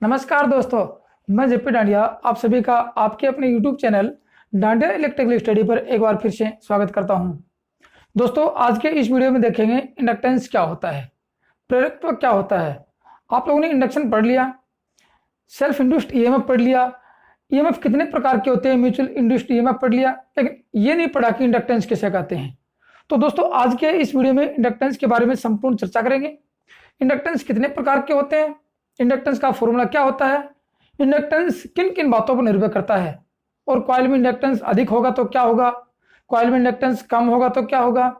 नमस्कार दोस्तों, मैं जेपी डांडिया आप सभी का आपके अपने YouTube channel dandiya electrical study पर एक बार फिर से स्वागत करता हूं। दोस्तों, आज के इस वीडियो में देखेंगे इंडक्टेंस क्या होता है, प्रेरकत्व क्या होता है। आप लोगों ने इंडक्शन पढ़ लिया, सेल्फ इंड्यूस्ड ईएमएफ पढ़ लिया, ईएमएफ कितने प्रकार के होते हैं, म्यूचुअल इंड्यूस्ड ईएमएफ पढ़ लिया, लेकिन ये नहीं पढ़ा कि इंडक्टेंस किसे कहते हैं। तो दोस्तों, आज के इस वीडियो में इंडक्टेंस के बारे में संपूर्ण चर्चा करेंगे। इंडक्टेंस कितने प्रकार के होते हैं, इंडक्टेंस का फॉर्मूला क्या होता है, इंडक्टेंस किन किन बातों पर निर्भर करता है, और कॉइल में इंडक्टेंस अधिक होगा तो क्या होगा, कॉइल में इंडक्टेंस कम होगा तो क्या होगा,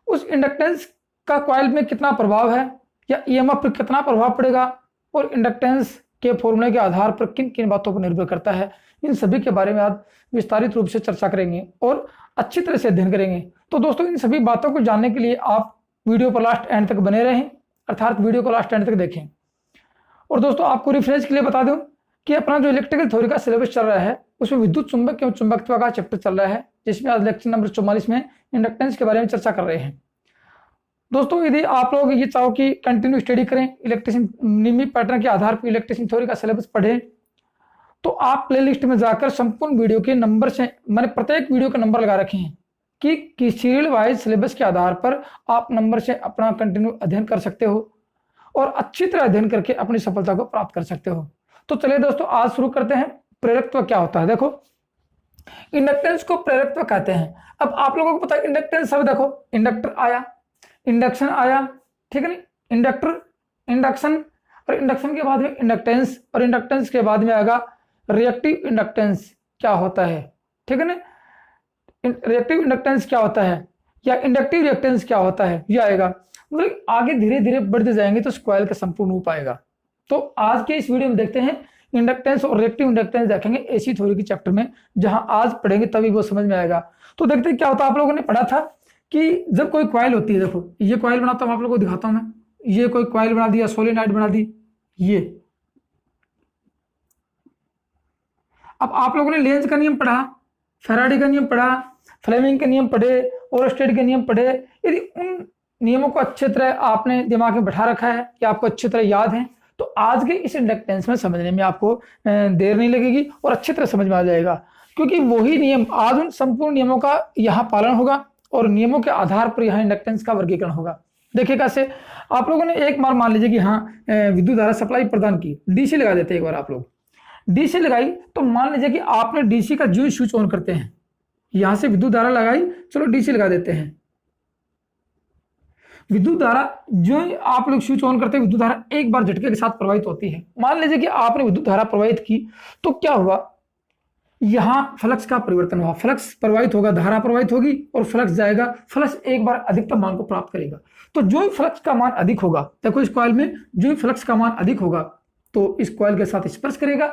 उस इंडक्टेंस का कॉइल में कितना प्रभाव है या ईएमएफ पर कितना प्रभाव पड़ेगा, और इंडक्टेंस के फॉर्मूले के आधार पर किन किन बातों पर निर्भर करता है। इन सभी के बारे में आज विस्तारित रूप से चर्चा करेंगे और अच्छी तरह से अध्ययन करेंगे। तो दोस्तों, इन सभी बातों को जानने के लिए आप वीडियो पर लास्ट एंड तक बने रहें, अर्थात वीडियो को लास्ट एंड तक देखें। और दोस्तों, आपको रिफरेंस के लिए बता दूं कि अपना जो इलेक्ट्रिकल थ्योरी का सिलेबस चल रहा है उसमें विद्युत चुंबक एवं चुंबकत्व का चैप्टर चल रहा है, जिसमें आज लेक्चर नंबर 44 में इंडक्टेंस के बारे में चर्चा कर रहे हैं। दोस्तों, यदि आप लोग ये चाहो कि कंटिन्यू स्टडी करें, इलेक्ट्रिशियन नियमित पैटर्न के आधार पर इलेक्ट्रिशियन थ्योरी का सिलेबस पढ़ें, तो आप प्लेलिस्ट में जाकर संपूर्ण वीडियो के नंबर से मैंने प्रत्येक वीडियो का नंबर लगा रखे हैं कि सीरियल वाइज सिलेबस के आधार पर आप नंबर से अपना कंटिन्यू अध्ययन कर सकते हो और अच्छी तरह अध्ययन करके अपनी सफलता को प्राप्त कर सकते हो। तो चलिए दोस्तों, आज शुरू करते हैं। प्रेरकत्व क्या होता है। देखो, इंडक्टेंस को प्रेरकत्व कहते हैं। अब आप लोगों को पता है इंडक्टेंस, सब देखो, इंडक्टर आया, इंडक्शन आया, ठीक है नहीं, इंडक्टर, इंडक्शन, और इंडक्शन के बाद में इंडक्टेंस, और इंडक्टेंस के बाद में आएगा रिएक्टिव इंडक्टेंस क्या होता है, ठीक है ना। रिएक्टिव इंडक्टेंस क्या होता है या इंडक्टिव रिएक्टेंस क्या होता है, ये आएगा। मतलब आगे धीरे धीरे बढ़ते जाएंगे तो कॉइल का संपूर्ण रूप आएगा। तो आज के इस वीडियो में देखते हैं इंडक्टेंस और रिएक्टिव इंडक्टेंस, देखेंगे एसी थ्योरी के चैप्टर में, जहां आज पढ़ेंगे तभी वो समझ में आएगा। तो देखते हैं क्या होता है। आप लोगों ने पढ़ा था कि जब कोई कॉइल होती है, देखो ये कॉइल बनाता हूं, आप लोगों को दिखाता हूं मैं, ये कोई कॉइल बना दिया, सोलेनॉइड बना दी, ये। अब आप लोगों ने लेंज का नियम पढ़ा, फैराडे का नियम पढ़ा, फ्लेमिंग के नियम पढ़े, ओरस्टेड के नियम पढ़े। यदि उन नियमों को अच्छी तरह आपने दिमाग में बैठा रखा है या आपको अच्छी तरह याद है, तो आज के इस इंडक्टेंस में समझने में आपको देर नहीं लगेगी और अच्छी तरह समझ में आ जाएगा, क्योंकि वही नियम, आज उन संपूर्ण नियमों का यहाँ पालन होगा और नियमों के आधार पर यहाँ इंडक्टेंस का वर्गीकरण होगा। देखिए कैसे। आप लोगों ने एक बार मान लीजिए कि हाँ, विद्युत धारा सप्लाई प्रदान की, डीसी लगा देते हैं। एक बार आप लोग डीसी लगाई, तो मान लीजिए कि आपने डीसी का जो स्विच ऑन करते हैं, यहां से विद्युत धारा लगाई, चलो डीसी लगा देते हैं। विद्युत धारा जो आप लोग स्विच ऑन करते हैं, विद्युत धारा एक बार झटके के साथ प्रवाहित होती है। मान लीजिए कि आपने विद्युत धारा प्रवाहित की, तो क्या हुआ, यहां फ्लक्स का परिवर्तन हुआ, फ्लक्स प्रवाहित होगा, धारा प्रवाहित होगी और फ्लक्स जाएगा, फ्लक्स एक बार अधिकतम मान को प्राप्त करेगा। तो जो फ्लक्स का मान अधिक होगा, देखो इस कॉइल में जो फ्लक्स का मान अधिक होगा तो इस कॉइल के साथ स्पर्श करेगा,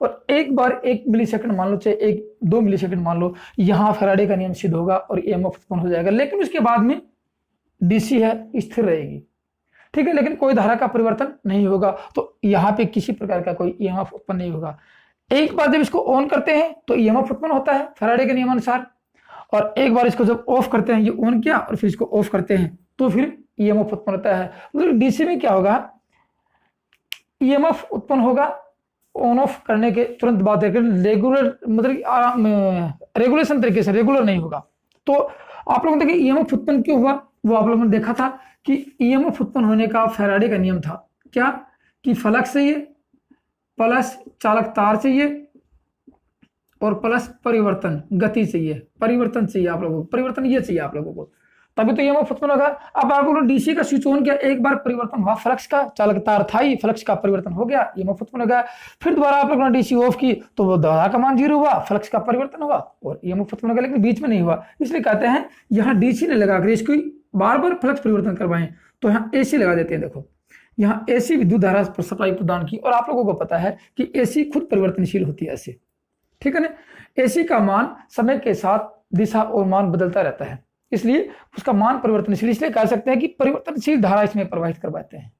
और एक बार 1 मिलीसेकंड मान लो, चाहे 1-2 मिलीसेकंड मान लो, यहां फैराडे का नियम सिद्ध होगा और ईएमएफ उत्पन्न हो जाएगा। लेकिन उसके बाद में डीसी है, स्थिर रहेगी, ठीक है, लेकिन कोई धारा का परिवर्तन नहीं होगा। तो यहाँ पे किसी प्रकार का कोई ईएमएफ उत्पन्न नहीं होगा। एक बार जब इसको ऑन करते हैं तो ईएमएफ उत्पन्न होता है फैराडे के नियमानुसार, और एक बार इसको जब ऑफ करते हैं, ये ऑन किया और फिर इसको ऑफ करते हैं, तो फिर ईएमएफ उत्पन्न होता है। मतलब डीसी में क्या होगा, ईएमएफ उत्पन्न होगा, ऑन ऑफ करने के तुरंत बाद रेगुलर, मतलब रेगुलेशन तरीके से, रेगुलर नहीं होगा। तो आप लोगों ने देखिए ईएमएफ उत्पन्न क्यों हुआ, वो आप लोगों ने देखा था कि ईएमएफ उत्पन्न होने का फैराडे का नियम था क्या, कि फ्लक्स चाहिए प्लस चालक तार चाहिए और प्लस परिवर्तन, गति चाहिए, परिवर्तन चाहिए आप लोगों को, परिवर्तन ये चाहिए आप लोगों को, तभी तो ईएमएफ उत्पन्न होगा। अब आप लोगों ने डीसी का स्विच ऑन किया, एक बार परिवर्तन हुआ फ्लक्स का, चालक तार था ही, फ्लक्स का परिवर्तन हो गया, ईएमएफ उत्पन्न हो गया। फिर दोबारा आप लोगों ने डीसी ऑफ की, तो वो धारा का मान 0 हुआ, फ्लक्स का परिवर्तन हुआ और ईएमएफ उत्पन्न हो गया, लेकिन बीच में नहीं हुआ। इसलिए कहते हैं यहाँ डीसी ने लगाकर इसको बार बार फ्लक्स परिवर्तन करवाएं, तो यहाँ एसी लगा देते हैं। देखो यहाँ एसी विद्युत धारा सप्लाई प्रदान की, और आप लोगों को पता है कि एसी खुद परिवर्तनशील होती है ऐसे, ठीक है ना। एसी का मान समय के साथ दिशा और मान बदलता रहता है, इसलिए उसका मान परिवर्तनशील, इसलिए कह सकते हैं कि परिवर्तनशील धारा इसमें प्रवाहित करवाते हैं।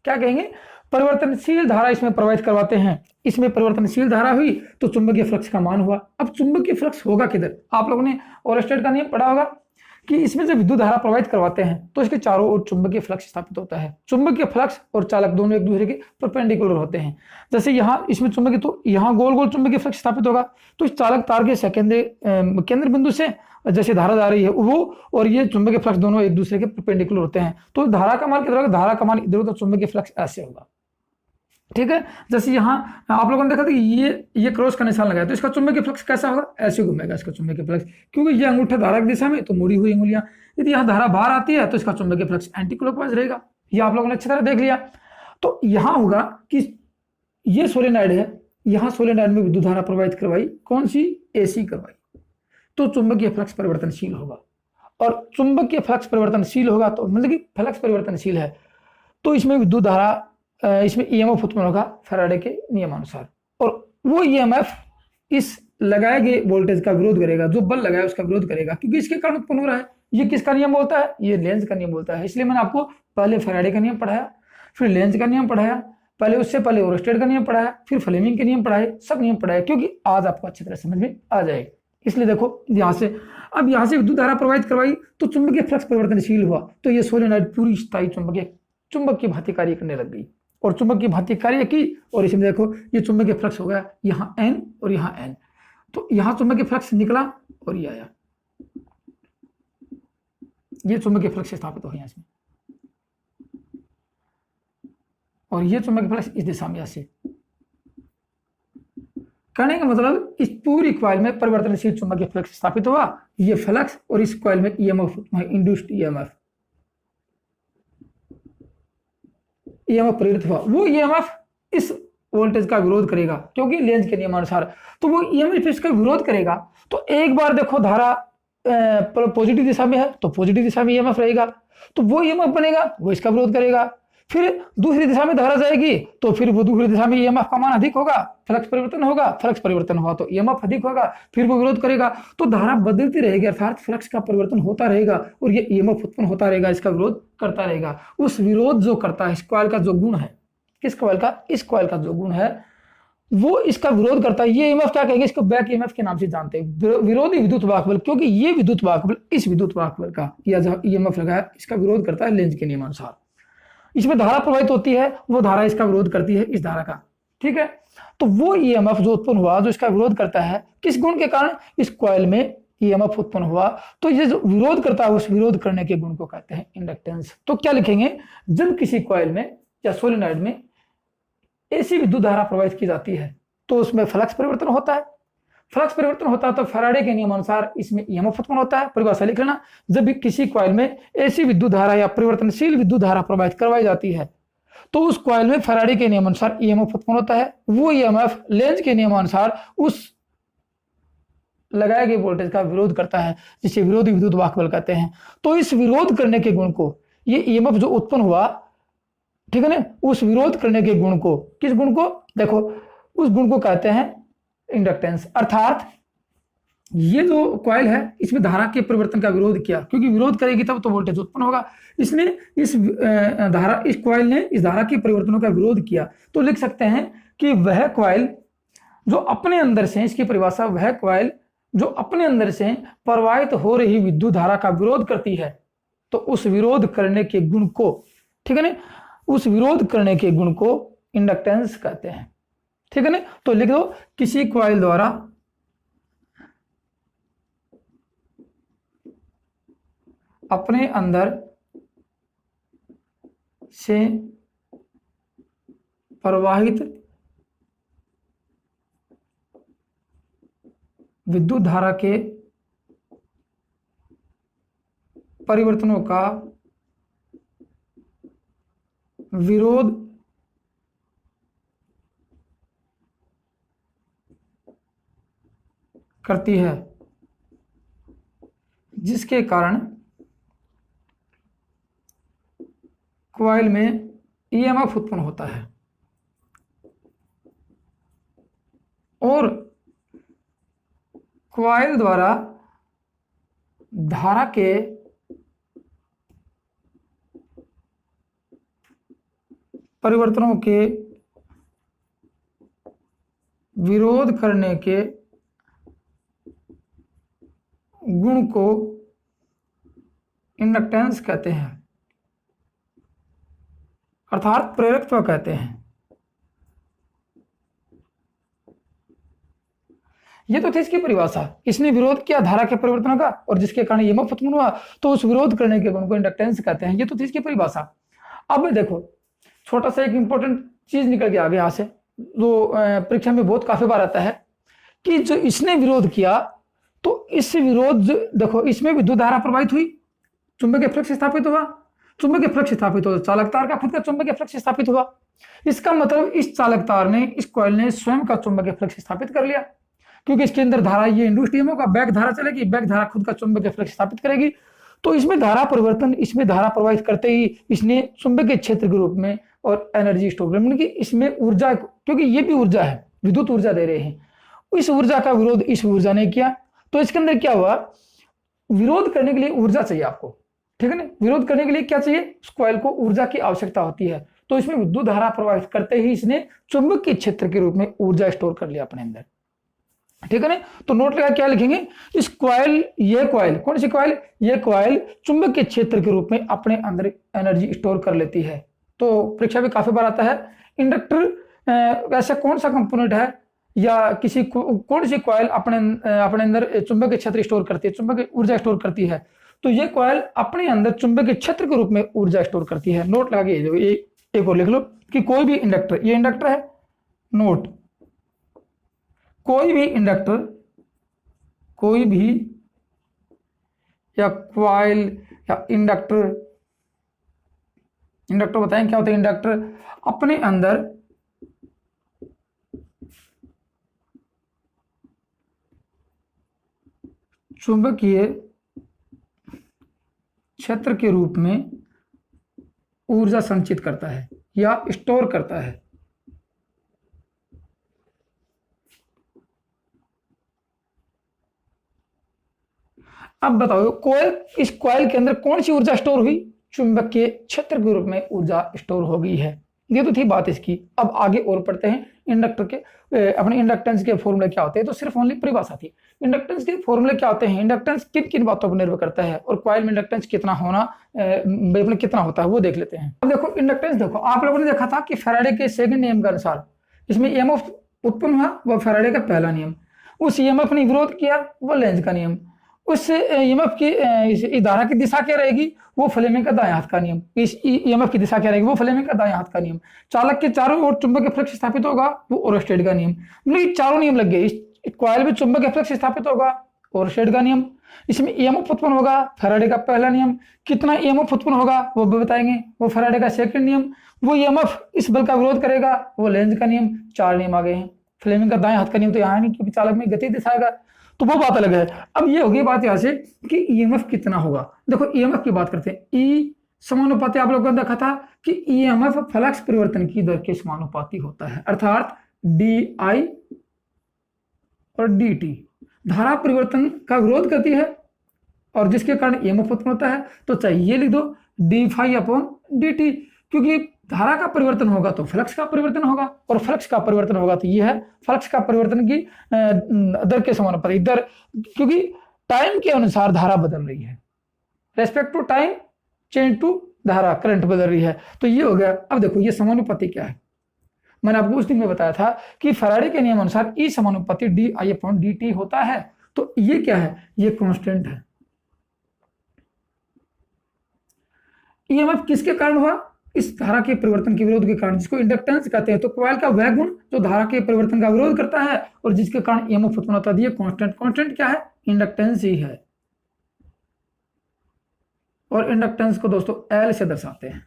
क्या कहेंगे, परिवर्तनशील धारा इसमें प्रवाहित करवाते हैं। इसमें परिवर्तनशील धारा हुई तो चुंबकीय फ्लक्स का मान हुआ। अब चुंबकीय फ्लक्स होगा किधर, आप लोगों ने ओरस्टेड का नियम पढ़ा होगा कि इसमें जब विद्युत धारा प्रवाहित करवाते हैं तो इसके चारों ओर चुंबकीय फ्लक्स स्थापित होता है। चुंबकीय फ्लक्स और चालक दोनों एक दूसरे के परपेंडिकुलर होते हैं। जैसे यहाँ इसमें चुंबकीय, तो यहाँ गोल गोल चुंबकीय फ्लक्स स्थापित होगा, तो इस चालक तार के केंद्र बिंदु से जैसे धारा जा रही है वो और ये चुंबकीय फ्लक्स दोनों एक दूसरे के परपेंडिकुलर होते हैं। तो धारा का मान कितना होगा, धारा का मान इधर उधर, चुंबकीय फ्लक्स ऐसे होगा। ठीक है, जैसे यहाँ आप लोगों ने देखा था कि ये क्रॉस का निशान लगाया, तो इसका चुंबकीय फ्लक्स कैसा होगा, ऐसे घूमेगा इसका चुंबकीय फ्लक्स, क्योंकि ये अंगूठा धारा की दिशा में, तो मुड़ी हुई अंगुलियां। यदि यहाँ धारा बाहर आती है तो इसका चुंबकीय फ्लक्स एंटी क्लॉकवाइज रहेगा। ये आप लोगों ने अच्छी तरह देख लिया। तो यहाँ होगा कि ये सोलेनॉइड है, यहाँ सोलेनॉइड में विद्युत धारा प्रवाहित करवाई, कौन सी, एसी करवाई, तो चुंबकीय फ्लक्स परिवर्तनशील होगा। और चुंबकीय फ्लक्स परिवर्तनशील होगा तो मतलब कि फ्लक्स परिवर्तनशील है तो इसमें विद्युत धारा, इसमें ईएमएफ उत्पन्न होगा फैराडे के नियमानुसार। और वो ईएमएफ इस लगाए गए वोल्टेज का विरोध करेगा, जो बल लगाया उसका विरोध करेगा, क्योंकि इसके कारण उत्पन्न हो रहा है। ये किसका नियम बोलता है, ये लेंज का नियम बोलता है। इसलिए मैंने आपको पहले फैराडे का नियम पढ़ाया, फिर लेंज का नियम पढ़ाया, पहले उससे पहले ओरस्टेड का नियम पढ़ाया, फिर फ्लेमिंग के नियम पढ़ाए, सब नियम पढ़ाए, क्योंकि आज आपको अच्छी तरह समझ में आ जाए। इसलिए देखो यहाँ से, अब यहाँ से विद्युत धारा प्रवाहित करवाई तो चुंबकीय फ्लक्स परिवर्तनशील हुआ, तो ये सोलेनॉइड पूरी स्थायी चुंबक की भांति कार्य करने लग गई और चुंबक की भांति कार्य की। और इसमें देखो ये चुंबकीय फ्लक्स हो गया यहाँ एन और यहाँ एन, तो यहाँ चुंबकीय फ्लक्स निकला और ये आया, ये चुंबकीय फ्लक्स स्थापित हो गया इसमें, और ये चुंबकीय फ्लक्स इस दिशा में ऐसे। कहने का मतलब इस पूरी कॉइल में परिवर्तनशील चुंबकीय फ्लक्स स्थापित हुआ, ये फ्लक्स, और इस कॉइल में ईएमएफ, इंड्यूस्ड ईएमएफ प्रेरित हुआ। वो ईएमएफ इस वोल्टेज का विरोध करेगा, क्योंकि लेंज के नियमानुसार, तो वो ईएमएफ इसका विरोध करेगा। तो एक बार देखो धारा पॉजिटिव दिशा में है तो पॉजिटिव दिशा में ईएमएफ रहेगा, तो वो ईएमएफ बनेगा, वो इसका विरोध करेगा। फिर दूसरी दिशा में धारा जाएगी तो फिर वो दूसरी दिशा में ईएमएफ का मान अधिक होगा, फ्लक्स परिवर्तन होगा, फ्लक्स परिवर्तन हुआ तो ईएमएफ अधिक होगा, फिर वो विरोध करेगा। तो धारा बदलती रहेगी, अर्थात फ्लक्स का परिवर्तन होता रहेगा और ये ईएमएफ उत्पन्न होता रहेगा, इसका विरोध करता रहेगा। उस विरोध जो करता है, इस कॉइल का जो गुण है, किस कॉइल का, इस कॉइल का जो गुण है वो इसका विरोध करता है। ये ईएमएफ क्या कहेंगे, इसको बैक ईएमएफ के नाम से जानते हैं, विरोधी विद्युत वाहक बल, क्योंकि ये विद्युत वाहक बल इस विद्युत वाहक बल का, या जहां ईएमएफ लगा है इसका विरोध करता है लेंज के नियमानुसार। इसमें धारा प्रवाहित होती है, वो धारा इसका विरोध करती है इस धारा का। ठीक है, तो वो ईएमएफ जो उत्पन्न हुआ, जो इसका विरोध करता है, किस गुण के कारण, इस कॉइल में ईएमएफ उत्पन्न हुआ, तो ये जो विरोध करता है उस विरोध करने के गुण को कहते हैं इंडक्टेंस। तो क्या लिखेंगे, जब किसी कॉइल में या सोलेनॉइड में ऐसी विद्युत धारा प्रवाहित की जाती है तो उसमें फ्लक्स परिवर्तन होता है। फ्लक्स परिवर्तन होता है तो फैराडे के नियमानुसार इसमें ईएमएफ उत्पन्न होता है। परिभाषा लिख लेना, जब भी किसी कॉइल में ऐसी विद्युत धारा या परिवर्तनशील विद्युत धारा प्रवाहित करवाई जाती है तो उस कॉइल में फैराडे के नियमानुसार ईएमएफ उत्पन्न होता है। वो ईएमएफ लेंज के नियमानुसार उस लगाए गए वोल्टेज का विरोध करता है, जिसे विरोधी विद्युत वाहक बल कहते हैं। तो इस विरोध करने के गुण को, ये ईएमएफ जो उत्पन्न हुआ, ठीक है ना, उस विरोध करने के गुण को, किस गुण को, देखो उस गुण को कहते हैं इंडक्टेंस। अर्थात ये जो कॉइल है इसमें धारा के परिवर्तन का विरोध किया, क्योंकि विरोध करेगी तब तो वोल्टेज उत्पन्न होगा। इसने इस कॉइल ने इस धारा के परिवर्तनों का विरोध किया। तो लिख सकते हैं कि वह कॉइल जो अपने अंदर से, इसकी परिभाषा, वह कॉइल जो अपने अंदर से प्रवाहित हो रही विद्युत धारा का विरोध करती है, तो उस विरोध करने के गुण को, ठीक है ना, उस विरोध करने के गुण को इंडक्टेंस कहते हैं। ठीक है ना, तो लिख दो, किसी कॉइल द्वारा अपने अंदर से प्रवाहित विद्युत धारा के परिवर्तनों का विरोध करती है, जिसके कारण कॉइल में ईएमएफ उत्पन्न होता है और कॉइल द्वारा धारा के परिवर्तनों के विरोध करने के गुण को इंडक्टेंस कहते हैं, अर्थात प्रेरकत्व कहते हैं। ये तो थी इसकी परिभाषा। इसने विरोध किया धारा के परिवर्तन का और जिसके कारण ईएमएफ उत्पन्न हुआ, तो उस विरोध करने के गुण को इंडक्टेंस कहते हैं। ये तो थी इसकी परिभाषा। अब देखो छोटा सा एक इंपॉर्टेंट चीज निकल के आ गया यहाँ से, जो परीक्षा में बहुत काफी बार आता है कि जो इसने विरोध किया, तो इस विरोध देखो इसमें विद्युत धारा प्रवाहित हुई, चुंबकीय फ्लक्स स्थापित हुआ, चुंबकीय फ्लक्स स्थापित हुआ, चालक तार का खुद का चुंबकीय फ्लक्स स्थापित हुआ। इसका मतलब इस चालक तार ने, इस कॉइल ने स्वयं का चुंबकीय फ्लक्स स्थापित कर लिया, क्योंकि इसके अंदर धारा ये इंड्यूस्ड ईएमएफ का बैक धारा चलेगी, बैक धारा खुद का चुंबकीय फ्लक्स स्थापित करेगी। तो इसमें धारा परिवर्तन, इसमें धारा प्रवाहित करते ही इसने चुंबकीय क्षेत्र के रूप में और एनर्जी स्टोर कर, मतलब कि इसमें ऊर्जा, क्योंकि ये भी ऊर्जा है, विद्युत ऊर्जा दे रहे हैं, इस ऊर्जा का विरोध इस ऊर्जा ने किया। तो इसके अंदर क्या हुआ, विरोध करने के लिए ऊर्जा चाहिए आपको, ठीक है ना। विरोध करने के लिए क्या चाहिए, उस कॉइल को ऊर्जा की आवश्यकता होती है। तो इसमें विद्युत धारा प्रवाहित करते ही इसने चुंबकीय क्षेत्र के रूप में ऊर्जा स्टोर कर लिया अपने अंदर, ठीक है ना। तो नोट लगा क्या लिखेंगे, इस कॉइल, ये कॉइल, कौन सी कॉइल, ये कॉइल चुंबकीय क्षेत्र के रूप में अपने अंदर एनर्जी स्टोर कर लेती है। तो परीक्षा में काफी बार आता है, इंडक्टर ऐसा कौन सा कंपोनेंट है या किसी कौन सी कॉइल अपने अंदर चुंबकीय क्षेत्र स्टोर करती है, चुंबकीय ऊर्जा स्टोर करती है। तो ये कॉइल अपने अंदर चुंबकीय क्षेत्र के रूप में ऊर्जा स्टोर करती है। नोट लगा के एक और लिख लो कि कोई भी इंडक्टर, ये इंडक्टर है, नोट, कोई भी इंडक्टर, कोई भी या कॉइल या इंडक्टर बताएं क्या होता है। इंडक्टर अपने अंदर चुंबकीय क्षेत्र के रूप में ऊर्जा संचित करता है या स्टोर करता है। अब बताओ कॉइल, इस कॉइल के अंदर कौन सी ऊर्जा स्टोर हुई, चुंबकीय क्षेत्र के रूप में ऊर्जा स्टोर हो गई है। ये तो थी बात इसकी। अब आगे और पढ़ते हैं इंडक्टर के, अपने इंडक्टेंस के फॉर्मूले क्या होते हैं। तो सिर्फ ओनली परिभाषा थी। इंडक्टेंस के फॉर्मूले क्या होते हैं, इंडक्टेंस किन किन बातों पर निर्भर करता है और कॉइल में इंडक्टेंस कितना होना, कितना होता है, वो देख लेते हैं। अब देखो इंडक्टेंस, देखो आप लोगों ने देखा था कि फैराडे के सेकंड नियम के अनुसार इसमें ईएमएफ उत्पन्न हुआ, वह फैराडे का पहला नियम। उस ईएमएफ ने विरोध किया, वह लेंज का नियम। उस ईएमएफ की धारा की दिशा क्या रहेगी, वो फ्लेमिंग का दाएं हाथ का नियम। इस ईएमएफ की दिशा क्या रहेगी, वो फ्लेमिंग का दाएं हाथ का नियम। चालक के चारों ओर चुंबकीय फ्लक्स स्थापित होगा, वो ओरस्टेड का नियम। मतलब ये चारों नियम लग गए। इस कॉइल में चुंबकीय फ्लक्स स्थापित होगा, ओरस्टेड का नियम। इसमें ईएमएफ उत्पन्न होगा, फैराडे का पहला नियम। कितना ईएमएफ उत्पन्न होगा वो भी बताएंगे, वो फैराडे का सेकंड नियम। वो ईएमएफ इस बल का विरोध करेगा, वो लेंज का नियम। चार नियम आ गए हैं। फ्लेमिंग का दाएं हाथ का नियम तो यहाँ नहीं, क्योंकि चालक में गति दिखाएगा, तो वो बात अलग है। अब ये होगी बात यहाँ से कि ईएमएफ कितना होगा। देखो ईएमएफ की बात करते हैं। ई समानुपाती आप लोगों ने देखा था कि ईएमएफ फ्लक्स परिवर्तन की दर के समानुपाती होता है, अर्थात डी आई और डी टी धारा परिवर्तन का विरोध करती है और जिसके कारण ईएमएफ उत्पन्न होता है। तो चाहिए लिख दो d phi upon d t, क्योंकि धारा का परिवर्तन होगा तो फ्लक्स का परिवर्तन होगा और फ्लक्स का परिवर्तन होगा तो ये है फ्लक्स का परिवर्तन की दर के समानुपाती दर, क्योंकि टाइम के अनुसार धारा बदल रही है, respect to time change to धारा, करंट बदल रही है। तो ये हो गया। अब देखो ये समानुपाती क्या है, मैंने आपको उस दिन में बताया था कि फैराडे के नियम अनुसार ई समानुपाती D I upon d T होता है। तो ये क्या है, ये कांस्टेंट है। ईएमएफ किसके कारण हुआ, इस धारा के परिवर्तन के विरोध के कारण, जिसको इंडक्टेंस कहते हैं। तो कॉइल का वह गुण जो धारा के परिवर्तन का विरोध करता है और जिसके कारण ईएमएफ उत्पन्न होता है, ये कांस्टेंट। कांस्टेंट क्या है, इंडक्टेंस ही है। और इंडक्टेंस को दोस्तों एल से दर्शाते हैं,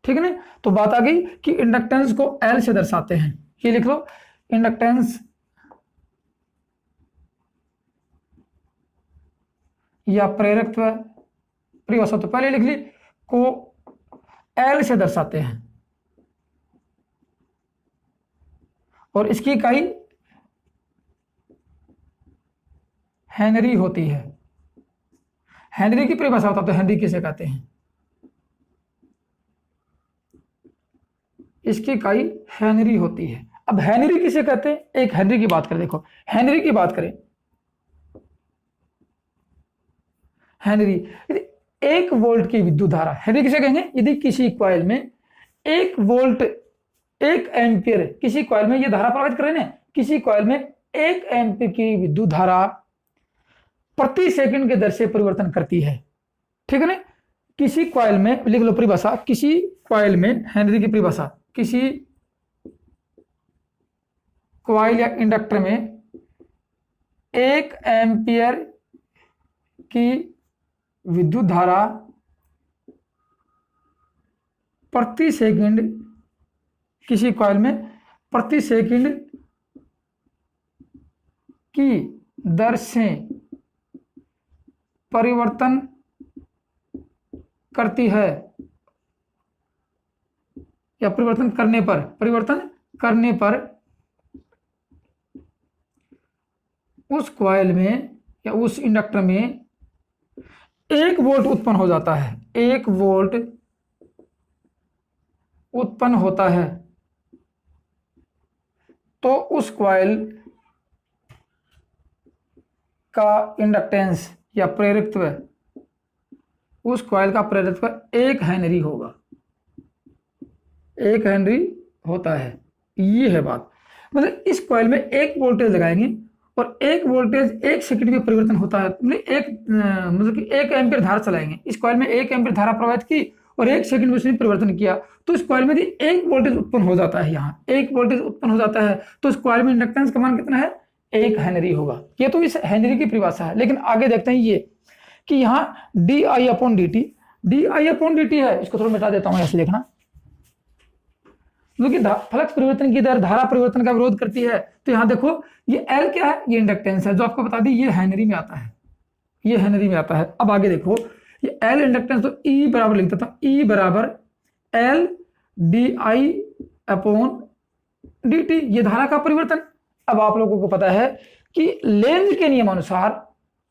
ठीक है ना। तो बात आ गई कि इंडक्टेंस को एल से दर्शाते हैं। ये लिख लो, इंडक्टेंस या प्रेरकत्व, परिभाषा तो पहले लिख ली, को एल से दर्शाते हैं और इसकी इकाई हेनरी होती है। हेनरी की परिभाषा होता है, तो हेनरी किसे कहते हैं, इसकी इकाई हेनरी होती है। अब हेनरी किसे कहते हैं, एक हेनरी की बात करें। देखो हेनरी की बात करें, हेनरी 1 वोल्ट की विद्युत धारा, हेनरी किसे कहेंगे? यदि किसी कॉइल में 1 वोल्ट 1 एम्पियर, किसी कॉइल में ये धारा प्रवाहित कर रहे हैं, किसी कॉइल में 1 एम्पियर की विद्युत धारा प्रति सेकंड के दर से परिवर्तन करती है, ठीक है ना। किसी कॉइल में, लिख लो परिभाषा, किसी कॉइल में, हेनरी की परिभाषा, किसी कॉइल या इंडक्टर में 1 एम्पियर की विद्युत धारा प्रति सेकंड, किसी कॉइल में प्रति सेकंड की दर से परिवर्तन करती है, या परिवर्तन करने पर उस कॉइल में या उस इंडक्टर में 1 वोल्ट उत्पन्न हो जाता है, 1 वोल्ट उत्पन्न होता है, तो उस कॉइल का इंडक्टेंस या प्रेरकत्व, उस कॉइल का प्रेरकत्व 1 हेनरी होगा, 1 हेनरी होता है। ये है बात। मतलब इस कॉइल में 1 वोल्टेज लगाएंगे और 1 वोल्टेज 1 सेकंड में परिवर्तन होता है, मतलब कि 1 एम्पियर धारा चलाएंगे, इस कॉइल में 1 एम्पियर धारा प्रवाहित की और 1 सेकंड में उसने परिवर्तन किया, तो इस कॉइल में 1 वोल्टेज उत्पन्न हो जाता है, यहाँ 1 वोल्टेज उत्पन्न हो जाता है, तो इस कॉइल में इंडक्टेंस का मान कितना है? 1 हेनरी होगा। ये तो इस हेनरी की परिभाषा है। लेकिन आगे देखते हैं ये कि यहाँ di/dt, di/dt है, इसको थोड़ा मिटा देता हूं, ऐसे देखना, क्योंकि फ्लक्स परिवर्तन की दर धारा परिवर्तन का विरोध करती है। तो यहाँ देखो ये L क्या है? ये इंडक्टेंस है, जो आपको बता दी, ये हेनरी में आता है, ये हेनरी में आता है। अब आगे देखो, ये L इंडक्टेंस, तो E बराबर लिख देता हूं, E बराबर L di/dt, ये धारा का परिवर्तन। अब आप लोगों को पता है कि लेंज के नियम अनुसार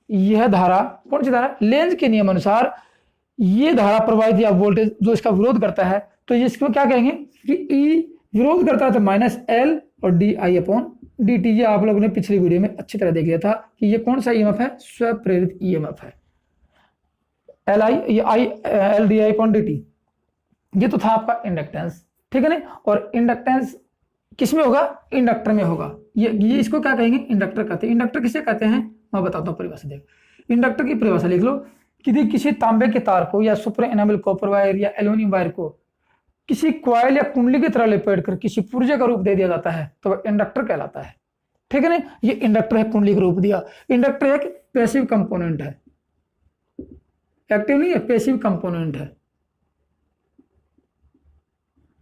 यह धारा, कौन सी धारा? लेंज के नियम अनुसार ये धारा प्रवाहित या वोल्टेज जो इसका विरोध करता है, तो इसको क्या कहेंगे कि E विरोध करता है तो -L और di/dt। ये आप लोगों ने पिछली वीडियो में अच्छी तरह देख लिया था कि ये कौन सा ईएमएफ है? स्वप्रेरित ईएमएफ है, L di/dt। ये तो था आपका इंडक्टेंस, ठीक है ना। और इंडक्टेंस किस में होगा? इंडक्टर में होगा। ये इसको क्या कहेंगे? इंडक्टर कहते हैं। इंडक्टर किसे कहते हैं मैं बताता हूँ परिभाषा। देख, इंडक्टर की परिभाषा लिख लो कि किसी तांबे के तार को या सुपर एनामेल कॉपर वायर या एल्यूमिनियम वायर को किसी कॉइल या कुंडली की तरह लपेट कर किसी पुर्जे का रूप दे दिया जाता है तो वह इंडक्टर कहलाता है, ठीक है ना। ये इंडक्टर है, कुंडली का रूप दिया। इंडक्टर एक पैसिव कंपोनेंट है, एक्टिव नहीं है, पैसिव कंपोनेंट है,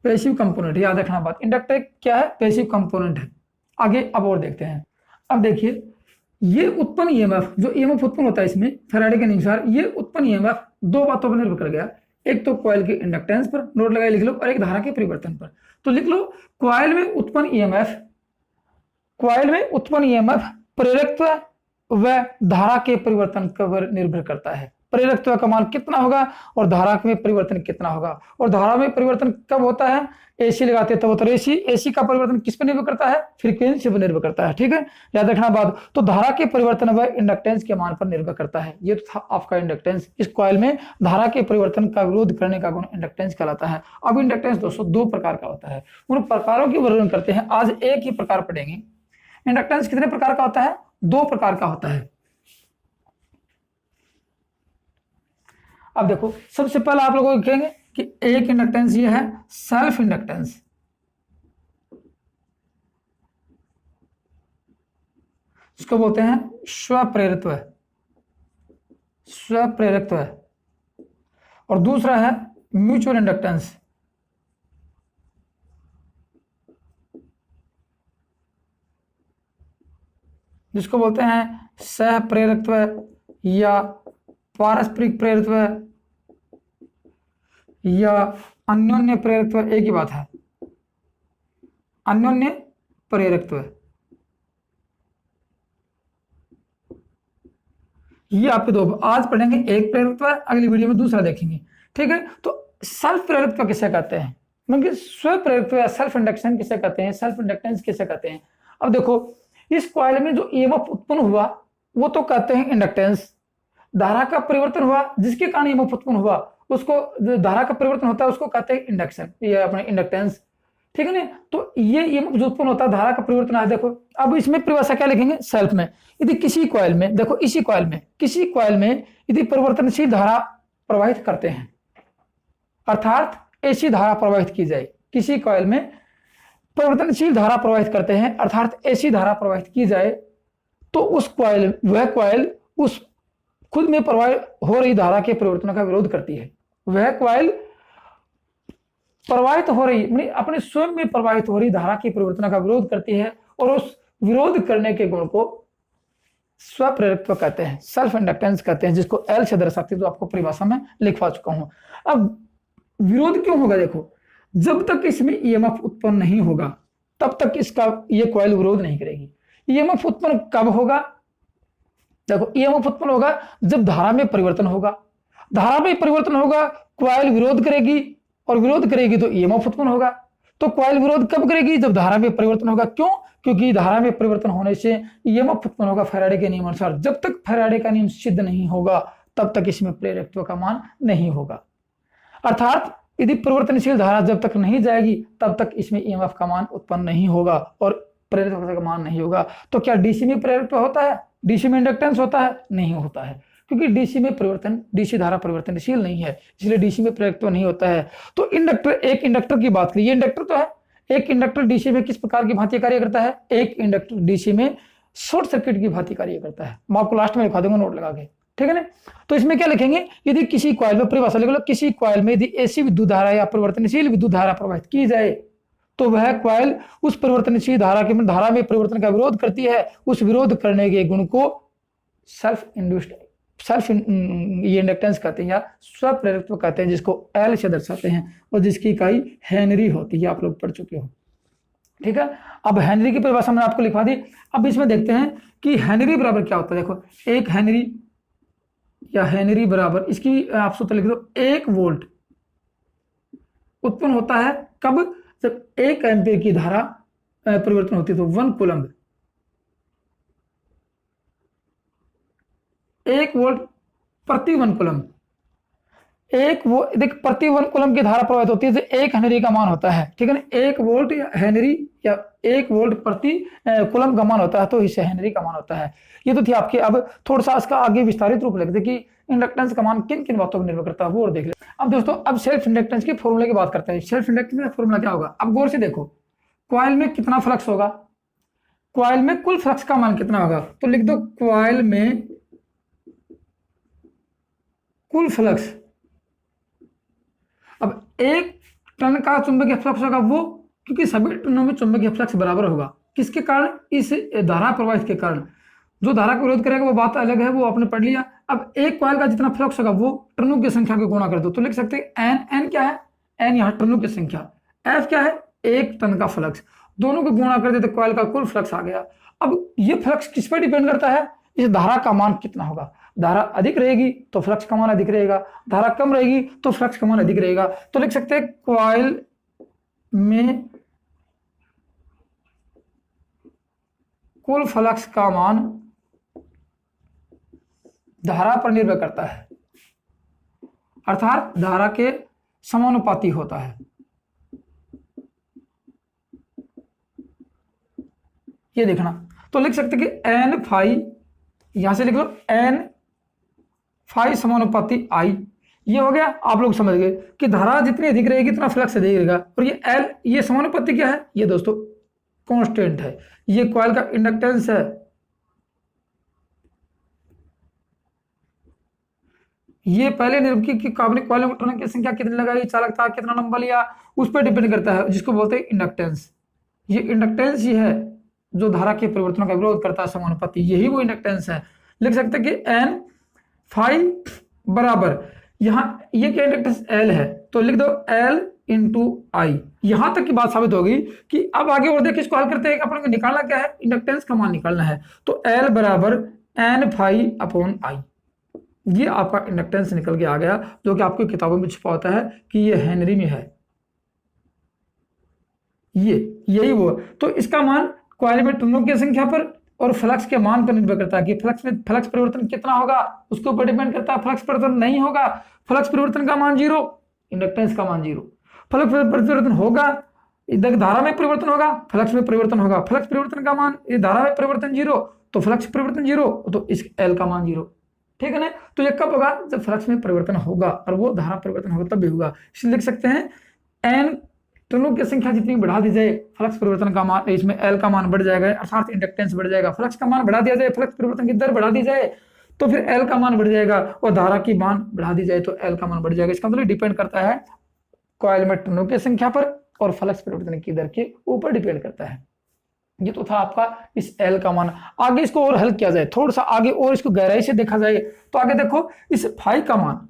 पैसिव कंपोनेंट, याद रखना बात। इंडक्टर क्या है? पैसिव कंपोनेंट है। आगे अब और देखते हैं। अब देखिए, ये उत्पन्न ईएमएफ, जो ईएमएफ उत्पन्न होता है इसमें फैराडे के अनुसार, ये उत्पन्न ईएमएफ 2 बातों पर निर्भर कर गया। एक तो कॉइल के इंडक्टेंस पर, नोट लगाए लिख लो, और एक धारा के परिवर्तन पर। तो लिख लो, कॉइल में उत्पन्न ईएमएफ प्रेरकत्व व धारा के परिवर्तन पर निर्भर करता है। प्रेरकत्व का मान कितना होगा और धारा में परिवर्तन कितना होगा। और धारा में परिवर्तन कब होता है? एसी लगाते तो एसी का परिवर्तन किस पर निर्भर करता है? फ्रीक्वेंसी पर निर्भर करता है, ठीक है, याद रखना बात। तो धारा के परिवर्तन व इंडक्टेंस के मान पर निर्भर करता है। ये तो था आपका इंडक्टेंस। इस कॉइल में धारा के परिवर्तन का विरोध करने का गुण इंडक्टेंस कहलाता है। अब इंडक्टेंस दोस्तों 2 प्रकार का होता है, उन प्रकारों की वर्णन करते हैं। आज एक ही प्रकार पढ़ेंगे। इंडक्टेंस कितने प्रकार का होता है? 2 प्रकार का होता है। अब देखो, सबसे पहले आप लोगों को कहेंगे कि एक इंडक्टेंस ये है सेल्फ इंडक्टेंस, इसको बोलते हैं स्वप्रेरित्व, और दूसरा है म्यूचुअल इंडक्टेंस, जिसको बोलते हैं सह प्रेरकत्व या पारस्परिक प्रेरकत्व या अन्योन्य प्रेरकत्व। एक ही बात है, अन्योन्य प्रेरकत्व। ये आपके 2 आज पढ़ेंगे, एक प्रेरकत्व, अगली वीडियो में दूसरा देखेंगे, ठीक है। तो सेल्फ प्रेरकत्व किसे कहते हैं? मतलब स्व प्रेरकत्व या सेल्फ इंडक्शन किसे कहते हैं? सेल्फ इंडक्टेंस किसे कहते हैं? अब देखो, इस कॉइल में जो ईएमएफ उत्पन्न हुआ वो तो कहते हैं इंडक्टेंस, धारा का परिवर्तन हुआ जिसके कारण ईएमएफ उत्पन्न हुआ, उसको जो धारा का परिवर्तन होता है उसको कहते हैं इंडक्शन, ये अपने इंडक्टेंस, ठीक है ना। तो ये ईएमएफ जो उत्पन्न होता है धारा का परिवर्तन है। देखो अब इसमें परिभाषा क्या लिखेंगे सेल्फ में, यदि किसी कॉइल में, देखो इसी कॉइल में, किसी कॉइल में यदि परिवर्तनशील धारा प्रवाहित करते हैं, अर्थात ऐसी धारा प्रवाहित की जाए, किसी कॉइल में परिवर्तनशील धारा प्रवाहित करते हैं अर्थात ऐसी धारा प्रवाहित की जाए, तो उस कॉइल, वह कॉइल उस खुद में प्रवाहित हो रही धारा के परिवर्तन का विरोध करती है। वह कॉइल प्रवाहित हो रही, अपने स्वयं में प्रवाहित हो रही धारा के परिवर्तन का विरोध करती है, और उस विरोध करने के गुण को स्वप्रेरकत्व कहते हैं, सेल्फ इंडक्टेंस कहते हैं, जिसको एल से दर्शाते हैं, जो आपको परिभाषा में लिखवा चुका हूं। अब विरोध क्यों होगा, देखो जब तक इसमें ईएमएफ उत्पन्न नहीं होगा तब तक इसका ये कॉइल विरोध नहीं करेगी। ईएमएफ उत्पन्न कब होगा, देखो ईएमएफ उत्पन्न होगा जब धारा में परिवर्तन होगा, धारा में परिवर्तन होगा कॉइल विरोध करेगी, और विरोध करेगी तो ईएमएफ उत्पन्न होगा। तो कॉइल विरोध कब करेगी, जब धारा में परिवर्तन होगा। क्यों, क्योंकि धारा में परिवर्तन होने से ईएमएफ उत्पन्न होगा फैराडे के नियम अनुसार। जब तक फैराडे का नियम सिद्ध नहीं होगा तब तक इसमें प्रेरकत्व का मान नहीं होगा, अर्थात यदि परिवर्तनशील धारा जब तक नहीं जाएगी तब तक इसमें ईएमएफ का मान उत्पन्न नहीं होगा और प्रेरकत्व का मान नहीं होगा। तो क्या डीसी में प्रेरकत्व होता है, डीसी में इंडक्टेंस होता है, नहीं होता है, क्योंकि डीसी में परिवर्तन, डीसी धारा परिवर्तनशील नहीं है, इसलिए डीसी में प्रेरकत्व नहीं होता है। तो इंडक्टर, एक इंडक्टर की बात करिए, इंडक्टर तो है, एक इंडक्टर डीसी में किस प्रकार की भांति कार्य करता है, एक इंडक्टर डीसी में शॉर्ट सर्किट की भांति कार्य करता है। मैं आपको लास्ट में लिखा दूंगा नोट लगा के, ठीक है ना। तो इसमें क्या लिखेंगे, यदि किसी कॉइल में, परिभाषा लिख लो, किसी कॉइल में यदि ऐसी विद्युत धारा या परिवर्तनशील विद्युत धारा प्रवाहित की जाए तो वह कॉइल उस परिवर्तनशील धारा में परिवर्तन का विरोध करती है। उस विरोध करने के गुण को सेल्फ ये इंडक्टेंस कहते हैं या स्वप्रेरकत्व कहते हैं, जिसको एल से दर्शाते हैं, और जिसकी इकाई हेनरी होती है, आप लोग पढ़ चुके हो, ठीक है। अब हेनरी की परिभाषा मैंने आपको लिखवा दी। अब इसमें देखते हैं कि हेनरी बराबर क्या होता है। देखो एक हेनरी या हेनरी बराबर, इसकी आप सूत्र लिख दो, 1 वोल्ट उत्पन्न होता है कब, जब 1 एम्पीयर की धारा परिवर्तन होती है, तो 1 कूलम्ब, 1 वोल्ट प्रति 1 कूलम्ब, देख प्रति 1 कूलम्ब की धारा प्रवाहित होती है, तो 1 हेनरी का मान होता है, ठीक है ना। 1 वोल्ट या हेनरी या 1 वोल्ट प्रति कूलम्ब का मान होता है, तो इससे हेनरी का मान होता है। ये तो थी आपके। अब थोड़ा सा इसका आगे विस्तारित रूप लिखते कि इंडक्टेंस का मान किन किन बातों पर निर्भर करता है, वो और देख ले। अब दोस्तों अब सेल्फ इंडक्टेंस के फॉर्मूले की बात करते हैं। सेल्फ इंडक्टेंस का फॉर्मूला क्या होगा, अब गौर से देखो, कॉइल में कितना फ्लक्स होगा, कॉइल में कुल फ्लक्स का मान कितना होगा, तो लिख दो कॉइल में कुल फ्लक्स। अब 1 टन का चुंबकीय फ्लक्स होगा वो, क्योंकि सभी टनों में चुंबकीय फ्लक्स बराबर होगा, किसके कारण, इस धारा प्रवाहित के कारण। जो धारा का विरोध करेगा वो बात अलग है, वो आपने पढ़ लिया। अब एक कॉइल का जितना फ्लक्स होगा वो टर्नों की संख्या को गुणा कर दो, तो लिख सकते हैं एन, एन क्या है, एन यहाँ टर्नों की संख्या, एफ क्या है, 1 टन का फ्लक्स, दोनों को गुणा कर दे तो कॉइल का कुल फ्लक्स आ गया। अब ये फ्लक्स किस पर डिपेंड करता है, इस धारा का मान कितना होगा। धारा अधिक रहेगी तो फ्लक्स का मान अधिक रहेगा, धारा कम रहेगी तो फ्लक्स का मान अधिक रहेगा। तो लिख सकते हैं कॉइल में कुल फ्लक्स का मान धारा पर निर्भर करता है, अर्थात धारा के समानुपाती होता है। ये देखना, तो लिख सकते कि एन फाई, यहां से लिख लो एन फाई समानुपाती आई। ये हो गया, आप लोग समझ गए कि धारा जितनी अधिक रहेगी इतना फ्लक्स अधिक रहेगा। और ये एल, ये समानुपाती क्या है, ये दोस्तों कांस्टेंट है, ये कॉइल का इंडक्टेंस है। ये पहले निर्भर की आपने कॉइल में इलेक्ट्रॉन की संख्या कितनी लगाई, चालकता कितना लंबा लिया, उस पर डिपेंड करता है, जिसको बोलते हैं इंडक्टेंस। ये इंडक्टेंस ही है जो धारा के परिवर्तनों का विरोध करता है, समानुपाती, यही वो इंडक्टेंस है। लिख सकते हैं कि एन फाई बराबर, यहाँ ये क्या इंडक्टेंस एल है, तो लिख दो एल इंटू आई। यहां तक की बात साबित होगी कि अब आगे और देखिए इसको हल करते हैं, अपन को निकालना क्या है, इंडक्टेंस का मान निकालना है। तो एल बराबर एन फाई अपॉन आई, ये आपका इंडक्टेंस निकल के आ गया, जो कि आपकी किताबों में छुपा होता है कि ये हेनरी में है, ये यही वो। तो इसका मान कॉइल में टर्नों की संख्या पर और फ्लक्स के मान पर निर्भर करता है कि फ्लक्स में फ्लक्स परिवर्तन कितना होगा, उसके ऊपर डिपेंड करता है। फ्लक्स परिवर्तन नहीं होगा, फ्लक्स परिवर्तन का मान 0, इंडक्टेंस का मान 0। फ्लक्स परिवर्तन होगा, इधर धारा में परिवर्तन होगा, फ्लक्स में परिवर्तन होगा। फ्लक्स परिवर्तन का मान, ये धारा में परिवर्तन 0 तो फ्लक्स परिवर्तन 0, तो इस एल का मान 0। ठीक है ना। तो ये कब होगा, जब फ्लक्स में परिवर्तन होगा और वो धारा परिवर्तन होगा तब भी होगा। इसलिए लिख सकते हैं एन दोनों की संख्या जितनी बढ़ा दी जाए, फ्लक्स परिवर्तन का मान, इसमें एल का मान बढ़ जाएगा, अर्थात इंडक्टेंस बढ़ जाएगा। फ्लक्स का मान बढ़ा दिया जाए, फ्लक्स परिवर्तन की दर बढ़ा दी जाए तो फिर एल का मान बढ़ जाएगा, और धारा की मान बढ़ा दी जाए तो एल का मान बढ़ जाएगा। इसका मतलब डिपेंड करता है कॉइल में टर्नों की संख्या पर और फ्लक्स परिवर्तन की दर के ऊपर डिपेंड करता है। ये तो था आपका इस एल का मान। आगे इसको और हल किया जाए, थोड़ा सा आगे और इसको गहराई से देखा जाए तो आगे देखो इस फाई का मान,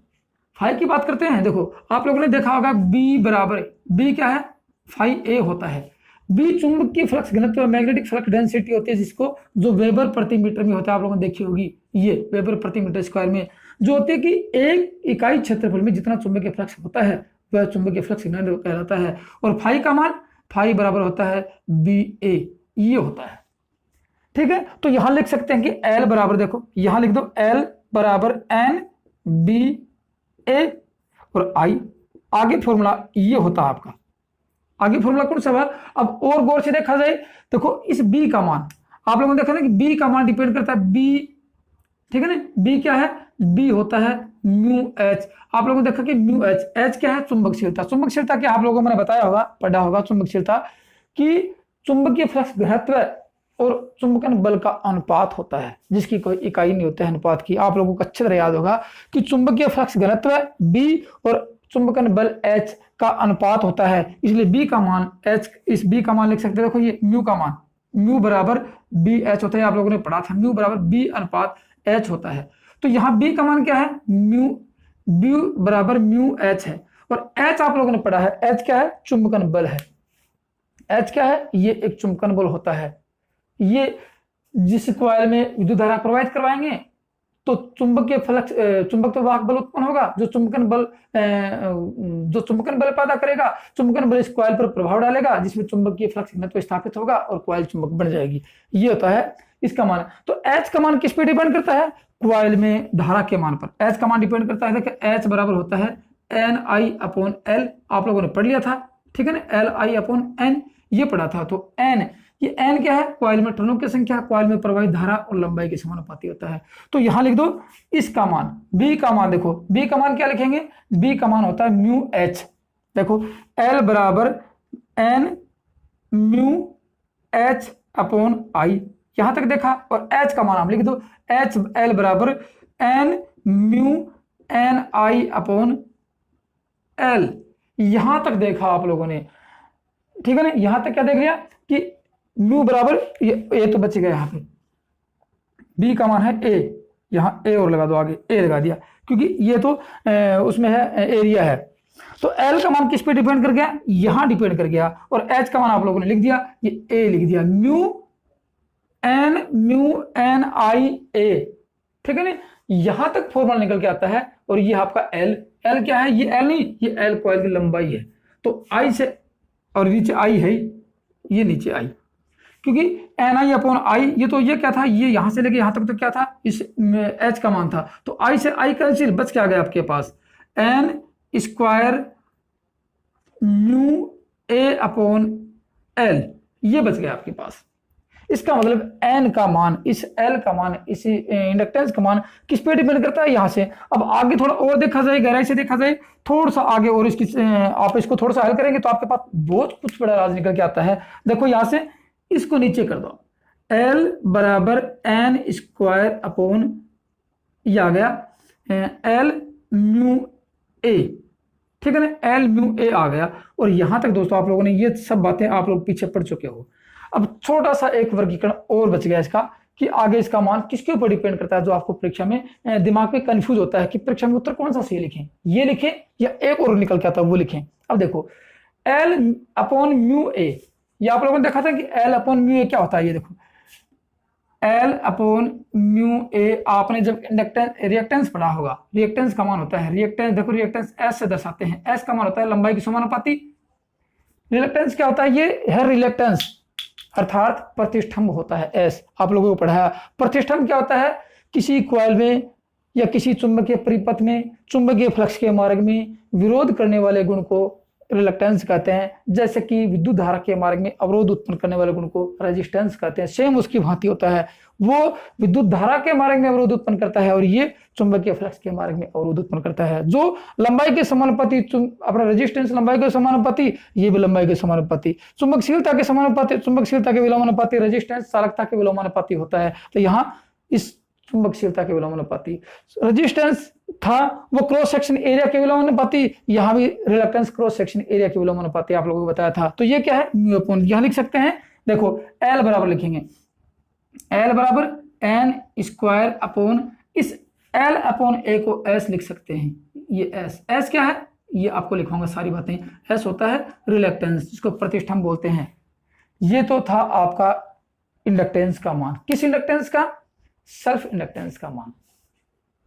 फाई की बात करते हैं। देखो आप लोगों ने देखा होगा बी बराबर, बी क्या है, फाई ए होता है। बी चुंबकीय फ्लक्स घनत्व, मैग्नेटिक फ्लक्स डेंसिटी होती है, जिसको जो वेबर प्रति मीटर में होता है, आप लोगों ने देखी होगी, ये वेबर प्रति मीटर स्क्वायर में जो होती है कि एक इकाई क्षेत्रफल में जितना चुंबकीय फ्लक्स होता है वह चुंबकीय फ्लक्स घनत्व कहलाता है। और फाई का मान, फाई बराबर होता है बी ए, ये होता है। ठीक है, तो यहां लिख सकते हैं कि एल बराबर, देखो यहां लिख दो एल बराबर एन बी ए और आई। आगे फॉर्मूला ये होता है आपका, आगे फॉर्मूला कौन सा है। अब और गौर से देखा जाए, देखो इस बी का मान, आप लोगों ने देखा ना कि बी का मान डिपेंड करता है बी, ठीक है ना। बी क्या है, बी होता है म्यू एच। आप लोगों ने देखा कि म्यू एच, एच क्या है, चुंबकशीलता। चुंबकशीलता क्या आप लोगों ने बताया होगा, पढ़ा होगा चुंबकशीलता कि चुंबकीय फ्लक्स घनत्व और चुंबकन बल का अनुपात होता है, जिसकी कोई इकाई नहीं होती है अनुपात की। आप लोगों को अच्छी तरह याद होगा कि चुंबकीय फ्लक्स घनत्व बी और चुंबकन बल एच का अनुपात होता है, इसलिए बी का मान एच, इस बी का मान लिख सकते हैं। देखो ये म्यू का मान, म्यू बराबर बी एच होता है, आप लोगों ने पढ़ा था, म्यू बराबर बी अनुपात एच होता है। तो यहाँ बी का मान क्या है, म्यू, बी बराबर म्यू एच है। और एच आप लोगों ने पढ़ा है, एच क्या है, चुंबकन बल है। एच क्या है, ये एक चुंबकन बल होता है। ये जिस कॉइल में विद्युत धारा प्रवाहित करवाएंगे तो चुंबकीय फ्लक्स, चुंबकत्व वाहक बल उत्पन्न होगा, जो चुंबकन बल पैदा करेगा। चुंबकन बल इस कॉइल पर प्रभाव डालेगा, जिसमें चुंबकीय फ्लक्स घनत्व स्थापित होगा और कॉइल चुंबक बन जाएगी। ये होता है इसका मान। तो एच का मान किस पे डिपेंड करता है, कॉइल में धारा के मान पर एच का मान डिपेंड करता है। देखिए एच बराबर होता है एन आई अपॉन एल, आप लोगों ने पढ़ लिया था, ठीक है ना, एल आई अपॉन एन ये पढ़ा था। तो एन, ये एन क्या है, कॉइल में टर्नों की संख्या, कॉइल में प्रवाहित धारा और लंबाई के समानुपाती होता है। तो यहां लिख दो इसका मान, बी का मान। देखो बी का मान क्या लिखेंगे, बी का मान होता है म्यू एच। देखो एल बराबर N mu H upon I, यहां तक देखा। और एच का मान आप लिख दो एच, एल बराबर एन म्यू एन आई अपॉन एल, यहां तक देखा आप लोगों ने, ठीक है ना। यहां तक क्या देख लिया कि म्यू बराबर ये तो बच गया, यहाँ पे बी का मान है ए, यहाँ ए और लगा दो, आगे ए लगा दिया क्योंकि ये तो उसमें है, एरिया है। तो एल का मान किस पे डिपेंड कर गया, यहां डिपेंड कर गया। और एच का मान आप लोगों ने लिख दिया, ये ए लिख दिया, म्यू एन आई ए, ठीक है ना। यहां तक फॉर्मूला निकल के आता है। और ये आपका एल, एल क्या है, ये एल नहीं, ये एल कॉइल की लंबाई है। तो आई से, और नीचे आई है, ये नीचे आई, क्योंकि एन आई अपॉन आई, ये तो ये क्या था, ये यहां से लेके यहां तक तो क्या था, इस एच का मान था। तो आई से आई कैंसिल, बच क्या गया आपके पास, N square mu A upon L, ये बच गया आपके पास। इसका मतलब एन का मान, इस एल का मान, इस इंडक्टेंस का मान किस पे डिपेंड करता है, यहां से। अब आगे थोड़ा और देखा जाए, गहराई से देखा जाए, थोड़ा सा आगे और इसकी आप इसको थोड़ा सा हल करेंगे तो आपके पास बहुत कुछ बड़ा राज निकल के आता है। देखो यहां से इसको नीचे कर दो, एल बराबर एन स्क्वायर अपॉन, ये आ गया एल म्यू ए, ठीक है ना, एल म्यू ए आ गया। और यहां तक दोस्तों आप लोगों ने ये सब बातें आप लोग पीछे पढ़ चुके हो। अब छोटा सा एक वर्गीकरण और बच गया इसका, कि आगे इसका मान किसके ऊपर डिपेंड करता है, जो आपको परीक्षा में दिमाग में कंफ्यूज होता है कि परीक्षा में उत्तर कौन सा सही लिखें, ये लिखें या एक और निकल के आता है वो लिखें। अब देखो एल अपॉन म्यू ए, ये आप लोगों ने देखा था कि एल अपॉन म्यू ए क्या होता है, ये देखो एल अपॉन म्यू ए, आपने जब इंडक्टेंस रिएक्टेंस पढ़ा होगा, रिएक्टेंस का मान होता है, रिएक्टेंस देखो रिएक्टेंस एस से दर्शाते हैं, एस का मान होता है लंबाई की समानुपाती। रिएक्टेंस क्या होता है, ये है रिएक्टेंस, अर्थात प्रतिष्ठम्भ होता है एस। आप लोगों को पढ़ाया। प्रतिष्ठम्भ क्या होता है? किसी कॉइल में या किसी चुंबकीय परिपथ में चुंबकीय फ्लक्स के मार्ग में विरोध करने वाले गुण को रिलक्टेंस कहते हैं। जैसे कि विद्युत धारा के मार्ग में अवरोध उत्पन्न करने वाले गुण को रेजिस्टेंस कहते हैं। सेम उसकी भांति होता है। वो विद्युत धारा के मार्ग में अवरोध उत्पन्न करता है और ये चुंबकीय फ्लक्स के मार्ग में अवरोध उत्पन्न करता है। जो लंबाई के समानुपाती अपना रेजिस्टेंस लंबाई के समानुपाती, ये भी लंबाई के समानुपाती। चुंबकशीलता के समानुपाती, चुंबकशीलता के विलोमानुपाती। रेजिस्टेंस चालकता के विलोमानुपाती होता है। तो यहाँ इस चुंबकशीलता के विलोमानुपाती, रेजिस्टेंस था वो क्रॉस सेक्शन एरिया के विलोमानुपाती, यहां भी रिलक्टेंस क्रॉस सेक्शन एरिया के विलोमानुपाती आप लोगों को बताया था। तो ये क्या है? म्यू अपॉन, यहां लिख सकते हैं। देखो एल बराबर लिखेंगे, एल बराबर एन स्क्वायर अपॉन, इस एल अपॉन ए को एस लिख सकते हैं। ये एस, एस क्या है? ये आपको लिखवाऊंगा सारी बातें। एस होता है रिलक्टेंस, जिसको प्रतिष्ठम्भ बोलते हैं। ये तो था आपका इंडक्टेंस का मान। किस इंडक्टेंस का? सेल्फ इंडक्टेंस का मान।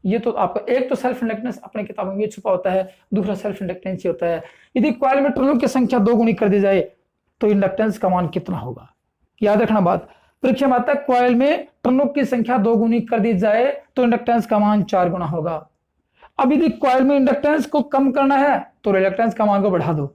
ये तो आपका एक तो सेल्फ इंडक्टेंस अपने किताबों में छुपा होता है, दूसरा सेल्फ इंडक्टेंस ही होता है। यदि कॉइल में टर्नों की संख्या 2 गुनी कर दी जाए तो इंडक्टेंस का मान कितना होगा? याद रखना बात। परीक्षा में आता है कॉइल में टर्नों की संख्या 2 गुनी कर दी जाए तो इंडक्टेंस का मान 4 गुना होगा। अब यदि कॉइल में इंडक्टेंस को कम करना है तो रिलक्टेंस का मान को बढ़ा दो,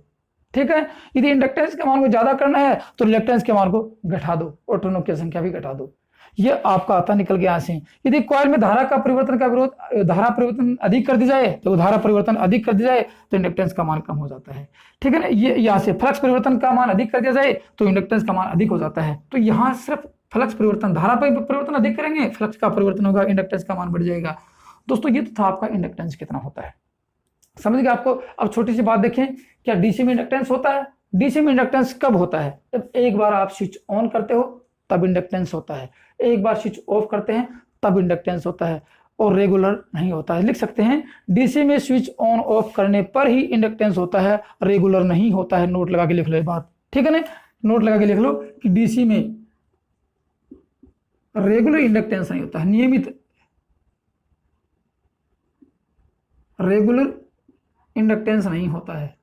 ठीक है। यदि इंडक्टेंस के मान को ज्यादा करना है तो रिलक्टेंस के मान को घटा दो और टर्नों की संख्या भी घटा दो। ये आपका आता निकल गया से। यदि कॉइल में धारा का परिवर्तन का विरोध, धारा परिवर्तन अधिक कर दी जाए तो धारा परिवर्तन अधिक कर दी जाए तो इंडक्टेंस का मान कम हो जाता है, ठीक है ना। ये यहाँ से फ्लक्स परिवर्तन का मान अधिक कर दिया जाए तो इंडक्टेंस का मान अधिक हो जाता है। तो यहाँ सिर्फ फ्लक्स परिवर्तन, धारा परिवर्तन अधिक करेंगे, फ्लक्स का परिवर्तन होगा, इंडक्टेंस का मान बढ़ जाएगा। दोस्तों ये तो था आपका इंडक्टेंस कितना होता है, समझ गए आपको। अब छोटी सी बात देखें, क्या डीसी में इंडक्टेंस होता है? डीसी में इंडक्टेंस कब होता है? जब एक बार आप स्विच ऑन करते हो तब इंडक्टेंस होता है, एक बार स्विच ऑफ करते हैं तब इंडक्टेंस होता है, और रेगुलर नहीं होता है। लिख सकते हैं डीसी में स्विच ऑन ऑफ करने पर ही इंडक्टेंस होता है, रेगुलर नहीं होता है। नोट लगा के लिख लो ये बात, ठीक है ना। नोट लगा के लिख लो कि डीसी में रेगुलर इंडक्टेंस नहीं होता है, नियमित रेगुलर इंडक्टेंस नहीं होता है।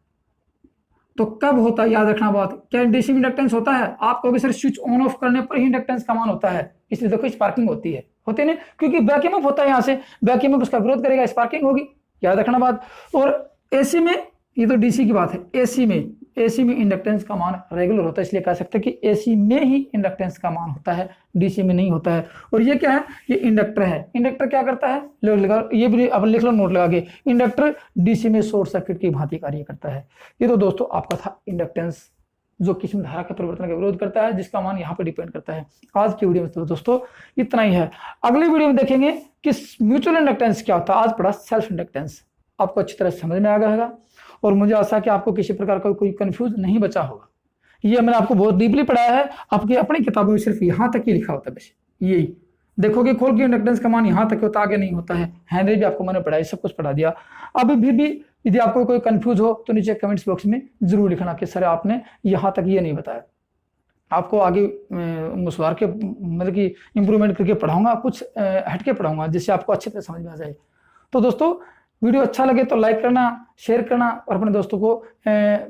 तो कब होता है? याद रखना बात। क्या डीसी में इंडक्टेंस होता है? आप कहोगे सर स्विच ऑन ऑफ करने पर ही इंडक्टेंस का मान होता है, इसलिए देखो स्पार्किंग होती है, होती है ना, क्योंकि बैक ईएमएफ होता है, यहाँ से बैक ईएमएफ उसका विरोध करेगा, स्पार्किंग होगी। याद रखना बात। और एसी में, ये तो डीसी की बात है, एसी में इंडक्टेंस का मान रेगुलर होता है, इसलिए कह सकते हैं कि एसी में ही इंडक्टेंस का मान होता है, डीसी में नहीं होता है। और ये क्या है? ये इंडक्टर है। इंडक्टर क्या करता है? ये भी अब लिख लो नोट लगा के, इंडक्टर डीसी में शॉर्ट सर्किट की भांति कार्य करता है। ये तो दोस्तों आपका था इंडक्टेंस, जो किसी धारा के परिवर्तन का विरोध करता है, जिसका मान यहाँ पर डिपेंड करता है। आज की वीडियो में तो दोस्तों इतना ही है। अगली वीडियो में देखेंगे कि म्यूचुअल इंडक्टेंस क्या होता है। आज पढ़ा सेल्फ इंडक्टेंस, आपको अच्छी तरह समझ में आ गया होगा और मुझे आशा है कि आपको किसी प्रकार का कोई कंफ्यूज नहीं बचा होगा। ये मैंने आपको बहुत डीपली पढ़ाया है, आपकी अपनी किताबों में सिर्फ यहाँ तक ही लिखा होता है, बस यही देखोगे खोल के इंडक्टेंस का मान यहाँ तक होता है, आगे नहीं होता है। हैंनरी भी आपको मैंने पढ़ाया, सब कुछ पढ़ा दिया। अभी भी यदि आपको कोई कंफ्यूज हो तो नीचे कमेंट्स बॉक्स में जरूर लिखना कि सर आपने यहाँ तक ये नहीं बताया। आपको आगे सुधार के मतलब कि इंप्रूवमेंट करके पढ़ाऊंगा, कुछ हटके पढ़ाऊंगा, जिससे आपको अच्छे से समझ में आ जाए। तो दोस्तों वीडियो अच्छा लगे तो लाइक करना, शेयर करना और अपने दोस्तों को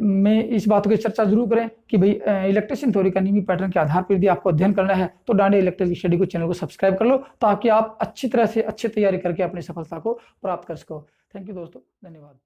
में इस बात की चर्चा जरूर करें कि भाई इलेक्ट्रिशियन थ्योरी का नियमित पैटर्न के आधार पर यदि आपको अध्ययन करना है तो डांडिया इलेक्ट्रिक स्टडी को चैनल को सब्सक्राइब कर लो, ताकि आप अच्छी तरह से अच्छी तैयारी करके अपनी सफलता को प्राप्त कर सको। थैंक यू दोस्तों, धन्यवाद।